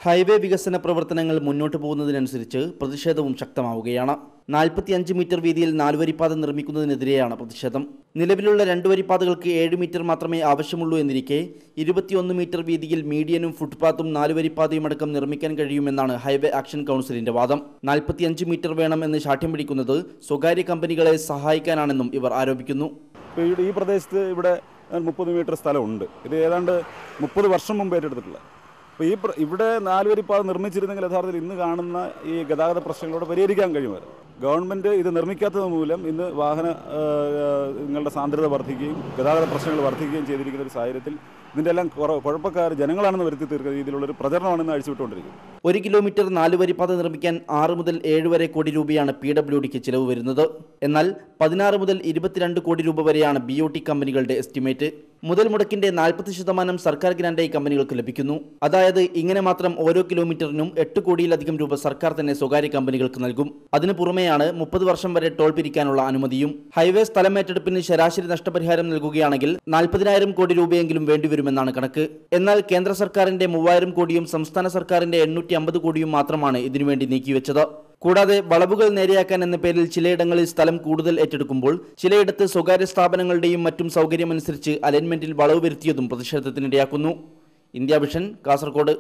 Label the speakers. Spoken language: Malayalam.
Speaker 1: ഹൈവേ വികസന പ്രവർത്തനങ്ങൾ മുന്നോട്ട് പോകുന്നതിനനുസരിച്ച് പ്രതിഷേധവും ശക്തമാവുകയാണ്. 45 മീറ്റർ വീതിയിൽ 4 വരിപ്പാത നിർമ്മിക്കുന്നതിനെതിരെയാണ് പ്രതിഷേധം. നിലവിലുള്ള 2 വരിപ്പാതകൾക്ക് 7 മീറ്റർ മാത്രമേ ആവശ്യമുള്ളൂ എന്നിരിക്കെ 21 മീറ്റർ വീതിയിൽ മീഡിയനും ഫുട്പാത്തും 4 വരിപ്പാതയും അടക്കം നിർമ്മിക്കാൻ കഴിയുമെന്നാണ് ഹൈവേ ആക്ഷൻ കൗൺസിലിന്റെ വാദം. 45 മീറ്റർ വേണം എന്ന് ശാഠ്യം പിടിക്കുന്നത് സ്വകാര്യ കമ്പനികളെ സഹായിക്കാനാണെന്നും ഇവർ ആരോപിക്കുന്നു.
Speaker 2: ഈ പ്രദേശത്ത് ഇവിടെ 30 മീറ്റർ സ്ഥലമുണ്ട്. ഇത് ഏതാണ്ട് 30 വർഷം മുമ്പ് ഏറ്റെടുത്തിട്ടുള്ള. അപ്പോൾ ഇവിടെ 4 വരിപ്പാത നിർമ്മിച്ചിരുന്നെങ്കിൽ യഥാർത്ഥത്തിൽ ഇന്ന് കാണുന്ന ഈ ഗതാഗത പ്രശ്നങ്ങളോട് പരിഹരിക്കാൻ കഴിയുമായിരുന്നു. ഗവൺമെൻറ് ഇത് നിർമ്മിക്കാത്തത് മൂലം ഇന്ന് വാഹനങ്ങളുടെ സാന്ദ്രത വർദ്ധിക്കുകയും ഗതാഗത പ്രശ്നങ്ങൾ വർദ്ധിക്കുകയും ചെയ്തിരിക്കുന്ന ഒരു സാഹചര്യത്തിൽ ഇതിൻ്റെ എല്ലാം കുഴപ്പക്കാർ ജനങ്ങളാണെന്ന് വരുത്തി തീർക്കുന്ന രീതിയിലുള്ളൊരു പ്രചരണമാണെന്ന് അഴിച്ചുവിട്ടുകൊണ്ടിരിക്കുന്നത്.
Speaker 1: 1 കിലോമീറ്റർ 4 വരിപ്പാത നിർമ്മിക്കാൻ 6 മുതൽ 7 വരെ കോടി രൂപയാണ് PWDക്ക് ചിലവ് വരുന്നത്. എന്നാൽ 16 മുതൽ 22 കോടി രൂപ വരെയാണ് BOT കമ്പനികളുടെ എസ്റ്റിമേറ്റ്. മുതൽ മുടക്കിന്റെ 40% സർക്കാർ ഗ്രാന്റായി കമ്പനികൾക്ക് ലഭിക്കുന്നു. അതായത് ഇങ്ങനെ മാത്രം ഓരോ കിലോമീറ്ററിനും 8 കോടിയിലധികം രൂപ സർക്കാർ തന്നെ സ്വകാര്യ കമ്പനികൾക്ക് നൽകും. അതിനു പുറമെയാണ് 30 വർഷം വരെ ടോൾ പിരിക്കാനുള്ള അനുമതിയും. ഹൈവേ സ്ഥലമേറ്റെടുപ്പിന് ശരാശരി നഷ്ടപരിഹാരം നൽകുകയാണെങ്കിൽ 40,000 കോടി രൂപയെങ്കിലും വേണ്ടിവരുമെന്നാണ് കണക്ക്. എന്നാൽ കേന്ദ്ര സർക്കാരിന്റെ 3,000 കോടിയും സംസ്ഥാന സർക്കാരിന്റെ 850 കോടിയും മാത്രമാണ് ഇതിനുവേണ്ടി നീക്കിവെച്ചത്. കൂടാതെ വളവുകൾ നേരെയാക്കാൻ എന്ന പേരിൽ ചിലയിടങ്ങളിൽ സ്ഥലം കൂടുതൽ ഏറ്റെടുക്കുമ്പോൾ ചിലയിടത്ത് സ്വകാര്യ സ്ഥാപനങ്ങളുടെയും മറ്റും സൗകര്യമനുസരിച്ച് അലൈൻമെന്റിൽ വളവ് വരുത്തിയതും പ്രതിഷേധത്തിനിടയാക്കുന്നു. India Vision, Kasaragod.